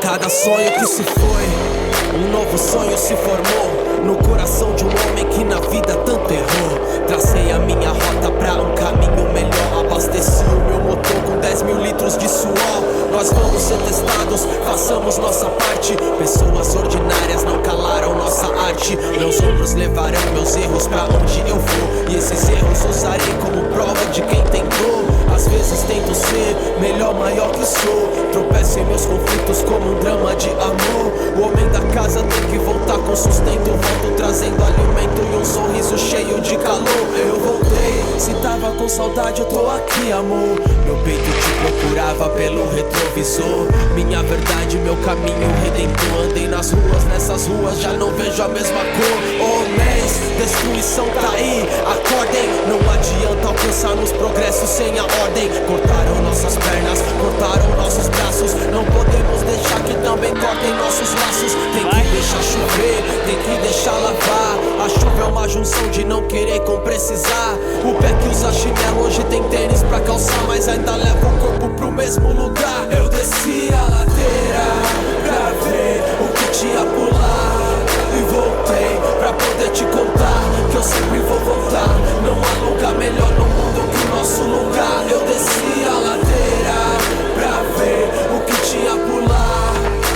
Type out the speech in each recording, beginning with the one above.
cada sonho que se foi, um novo sonho se formou no coração de um homem que na vida tanto errou. Tracei a minha rota pra um caminho melhor, abasteci o meu motor com 10 mil litros de suor. Nós vamos ser testados, façamos nossa parte. Pessoas ordinárias não calaram nossa arte. Meus ombros levarão meus erros pra onde eu for, e esses erros usarei como prova de quem tentou. Às vezes tento ser melhor, maior que sou. Tropeço em meus conflitos como um drama de amor. O homem da casa tem que voltar com sustento. Volto trazendo alimento e um sorriso cheio de calor. Eu voltei, se tava com saudade eu tô aqui, amor. Meu peito te procurava pelo retrovisor. Minha verdade, meu caminho redentor. Andei nas ruas, nessas ruas já não vejo a mesma cor. Homens, destruição tá aí, acordem. Não adianta alcançarmos progresso sem a ordem. Cortaram nossas pernas, cortaram nossos braços. Não podemos deixar que também cortem nossos laços. Tem que deixar chover, tem que deixar lavar. A chuva é uma junção de não querer com precisar. O pé que usa chinelo hoje tem tênis pra calçar, mas ainda leva o corpo pro mesmo lugar. Eu desci a ladeira pra ver o que tinha por lá, e voltei pra poder te contar que eu sempre vou voltar. Não há lugar melhor no mundo que o nosso lugar. Eu desci a ladeira pra ver o que tinha por lá,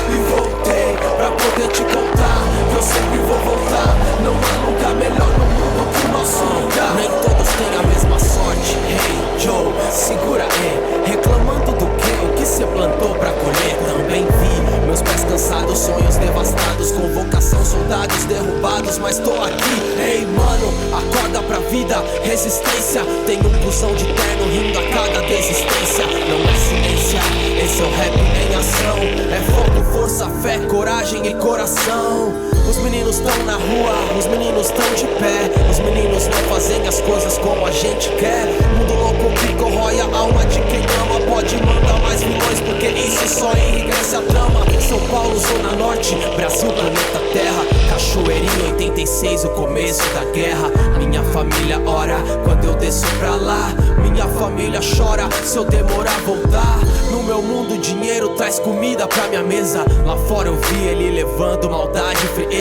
e voltei pra poder te contar que eu sempre vou voltar. Não há lugar melhor no mundo que o nosso lugar. Nem todos têm a mesma sorte. Hey Joe, segura aí. Reclamando do que? O que cê plantou pra colher? Também vi meus pés cansados, sonhos devastados, com vocação, soldados derrubados, mas tô aqui. Ei mano, acorda pra vida, resistência. Tem um cuzão de terno rindo a cada desistência. Não é ciência, esse é o rap em ação. É fogo, força, fé, coragem e coração. Os meninos tão na rua, os meninos tão de pé. Os meninos não fazem as coisas como a gente quer. Mundo louco que corrói a alma de quem ama. Pode mandar mais vilões, porque isso só enriquece a trama. São Paulo, Zona Norte, Brasil, planeta Terra. Cachoeirinha, 86, o começo da guerra. Minha família ora quando eu desço pra lá. Minha família chora se eu demorar a voltar. No meu mundo, dinheiro traz comida pra minha mesa. Lá fora eu vi ele levando maldade, frieza.